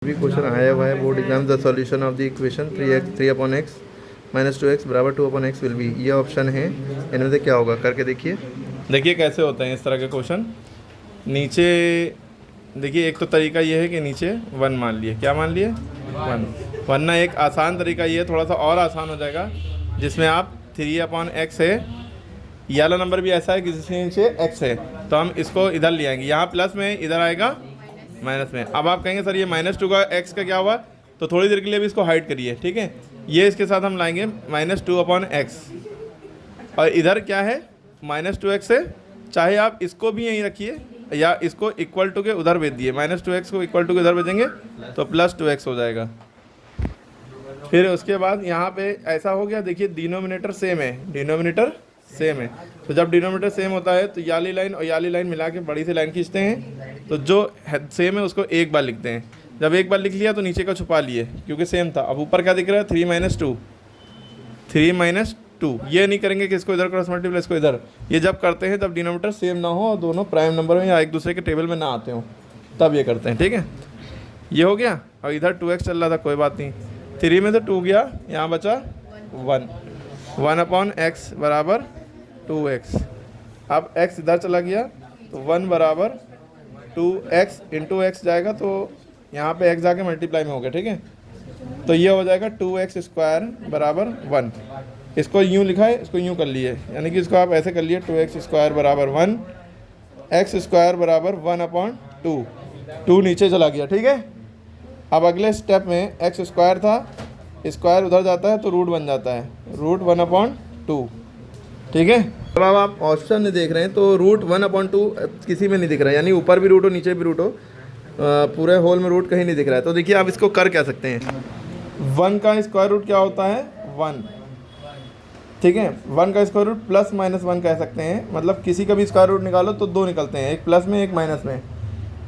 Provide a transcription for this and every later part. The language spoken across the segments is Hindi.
भी क्वेश्चन आया हुआ है board exam the solution of the equation 3x minus 2x बराबर 2/x विल बी, ये ऑप्शन है, इनमें से क्या होगा करके देखिए। देखिए कैसे होते हैं इस तरह के क्वेश्चन। नीचे देखिए, एक तो तरीका ये है कि नीचे 1 मान लिए, क्या मान लिए 1, वरना एक आसान तरीका ये है, थोड़ा सा और आसान हो जाएगा, जिसमें आप 3/x है, ये वाला नंबर भी ऐसा है कि जिसके नीचे x है, तो हम इसको इधर ले आएंगे, यहाँ प्लस में इधर आएगा माइनस में। अब आप कहेंगे सर ये -2 का x का क्या हुआ, तो थोड़ी देर के लिए भी इसको हाइड करिए, ठीक है। ये इसके साथ हम लाएंगे -2/x, और इधर क्या है -2x है, चाहे आप इसको भी यहीं रखिए या इसको इक्वल टू के उधर भेज दिए, -2x को इक्वल टू के उधर भेजेंगे तो +2x हो जाएगा। फिर उसके बाद यहाँ पे ऐसा हो गया, देखिए डिनोमिनेटर सेम है, डिनोमिनेटर सेम है, तो जब डिनोमिनेटर सेम होता है तो याली लाइन और याली लाइन मिला के बड़ी सी लाइन खींचते हैं, तो जो सेम है उसको एक बार लिखते हैं। जब एक बार लिख लिया तो नीचे का छुपा लिए क्योंकि सेम था। अब ऊपर क्या दिख रहा है 3 - 2, ये नहीं करेंगे कि इसको इधर क्रॉस मल्टीप्लाई इसको इधर, ये जब करते हैं जब डिनोमिनेटर सेम ना हो और दोनों प्राइम नंबर में या एक दूसरे के टेबल में ना आते हो, तब ये करते हैं, ठीक है। ये हो गया, और इधर 2x चल रहा था, कोई बात नहीं, 3 में से 2 गया, यहाँ बचा 1/x बराबर 2x। अब x इधर चला गया तो 1 बराबर 2x इंटू x जाएगा, तो यहाँ पे x जाके मल्टीप्लाई में हो गया, ठीक है। तो ये हो जाएगा 2x² बराबर 1। इसको यूँ लिखा है, इसको यूँ कर लिए, यानी कि इसको आप ऐसे कर लिए 2x² बराबर 1, x² बराबर 1/2, 2 नीचे चला गया, ठीक है। अब अगले स्टेप में x² था, स्क्वायर उधर जाता है तो रूट बन जाता है, √1/2, ठीक है। अब आप ऑप्शन में देख रहे हैं तो √1/2 किसी में नहीं दिख रहा है, यानी ऊपर भी रूट हो नीचे भी रूट हो, पूरे होल में रूट कहीं नहीं दिख रहा है। तो देखिए आप इसको कर क्या सकते हैं, 1 का स्क्वायर रूट क्या होता है 1, ठीक है। 1 का स्क्वायर रूट +-1 कह सकते हैं, मतलब किसी का भी स्क्वायर रूट निकालो तो 2 निकलते हैं, एक प्लस में एक माइनस में,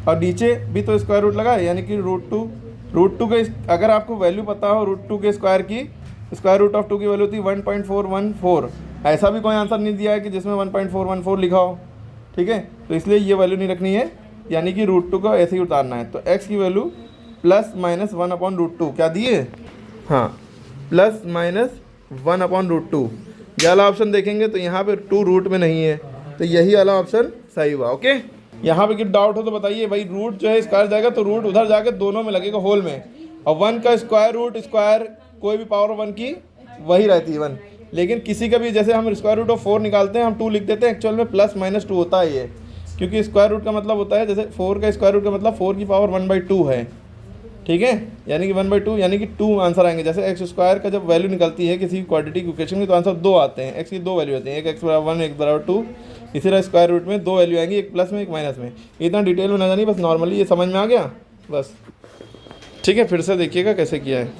और नीचे भी तो स्क्वायर रूट लगा है, यानी कि √2 के, अगर आपको वैल्यू पता हो √2 के स्क्वायर की, स्क्वायर रूट ऑफ 2 की वैल्यू थी 1.414, ऐसा भी कोई आंसर नहीं दिया है कि जिसमें 1.414 लिखा हो, ठीक है। तो इसलिए ये वैल्यू नहीं रखनी है, यानी कि √2 को ऐसे ही उतारना है। तो x की वैल्यू +-1/√2 क्या दिए, हाँ +-1/√2। ये वाला ऑप्शन देखेंगे तो यहाँ पे 2 रूट में नहीं है, तो यही वाला ऑप्शन सही हुआ, ओके। यहाँ पे कुछ डाउट हो तो बताइए भाई, रूट जो है स्क्वायर जाएगा तो रूट उधर जाके दोनों में लगेगा होल में, और 1 का स्क्वायर रूट स्क्वायर कोई भी पावर 1 की वही रहती है 1, लेकिन किसी का भी, जैसे हम स्क्वायर रूट ऑफ 4 निकालते हैं हम 2 लिख देते हैं, एक्चुअल में +-2 होता है ये, क्योंकि स्क्वायर रूट का मतलब होता है, जैसे 4 का स्क्वायर रूट का मतलब 4 की पावर 1/2 है, ठीक है, यानी कि 1/2 यानी कि 2 आंसर आएंगे। जैसे x² का जब वैल्यू निकलती है किसी क्वाड्रेटिक इक्वेशन की तो आंसर 2 आते हैं, x की 2 वैल्यू आती हैं, एक x बराबर 1 एक बराबर 2, इसी तरह स्क्वायर रूट में 2 वैल्यू आएंगी, एक प्लस में एक माइनस में। इतना डिटेल में ना जानिए, बस नॉर्मली ये समझ में आ गया बस, ठीक है। फिर से देखिएगा कैसे किया है।